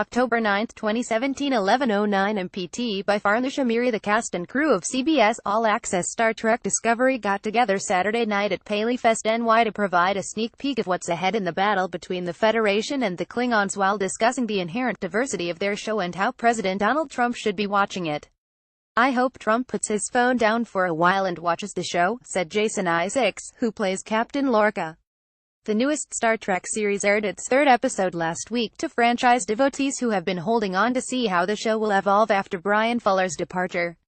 October 9, 2017, 11:09 MPT by Farnoush Amiri. The cast and crew of CBS All Access Star Trek Discovery got together Saturday night at PaleyFest NY to provide a sneak peek of what's ahead in the battle between the Federation and the Klingons while discussing the inherent diversity of their show and how President Donald Trump should be watching it. "I hope Trump puts his phone down for a while and watches the show," said Jason Isaacs, who plays Captain Lorca. The newest Star Trek series aired its third episode last week to franchise devotees who have been holding on to see how the show will evolve after Bryan Fuller's departure.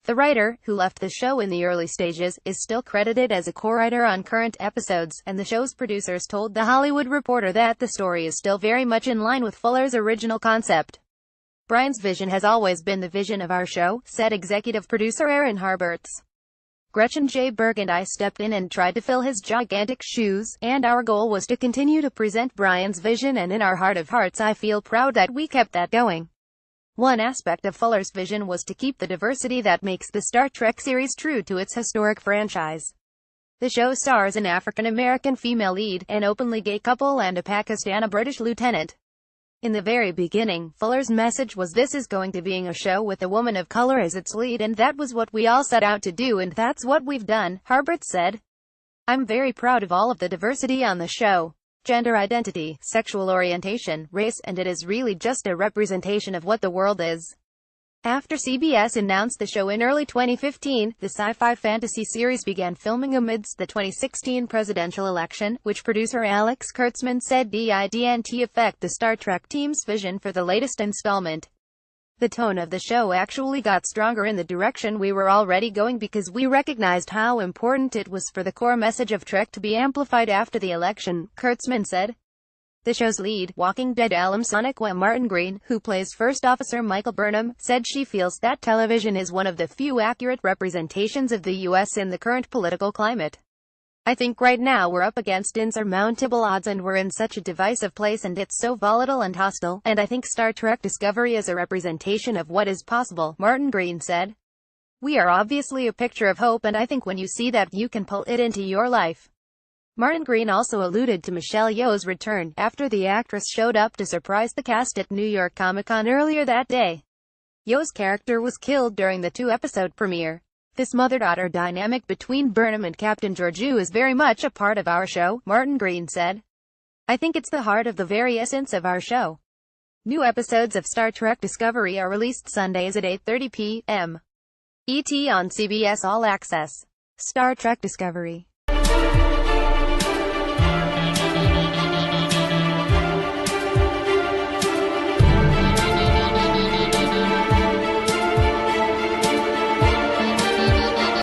The writer, who left the show in the early stages, is still credited as a co-writer on current episodes, and the show's producers told The Hollywood Reporter that the story is still very much in line with Fuller's original concept. "Bryan's vision has always been the vision of our show," said executive producer Aaron Harberts. "Gretchen J. Berg and I stepped in and tried to fill his gigantic shoes, and our goal was to continue to present Bryan's vision, and in our heart of hearts I feel proud that we kept that going." One aspect of Fuller's vision was to keep the diversity that makes the Star Trek series true to its historic franchise. The show stars an African-American female lead, an openly gay couple, and a Pakistani-British lieutenant. In the very beginning, Fuller's message was, "This is going to being a show with a woman of color as its lead, and that was what we all set out to do, and that's what we've done," Harbert said. "I'm very proud of all of the diversity on the show. Gender identity, sexual orientation, race, and it is really just a representation of what the world is." After CBS announced the show in early 2015, the sci-fi fantasy series began filming amidst the 2016 presidential election, which producer Alex Kurtzman said didn't affect the Star Trek team's vision for the latest installment. "The tone of the show actually got stronger in the direction we were already going because we recognized how important it was for the core message of Trek to be amplified after the election," Kurtzman said. The show's lead, Walking Dead alum Sonequa Martin Green, who plays First Officer Michael Burnham, said she feels that television is one of the few accurate representations of the U.S. in the current political climate. "I think right now we're up against insurmountable odds, and we're in such a divisive place, and it's so volatile and hostile, and I think Star Trek Discovery is a representation of what is possible," Martin Green said. "We are obviously a picture of hope, and I think when you see that you can pull it into your life." Martin Green also alluded to Michelle Yeoh's return, after the actress showed up to surprise the cast at New York Comic-Con earlier that day. Yeoh's character was killed during the two-episode premiere. "This mother-daughter dynamic between Burnham and Captain Georgiou is very much a part of our show," Martin Green said. "I think it's the heart of the very essence of our show." New episodes of Star Trek Discovery are released Sundays at 8:30 p.m. ET on CBS All Access. Star Trek Discovery.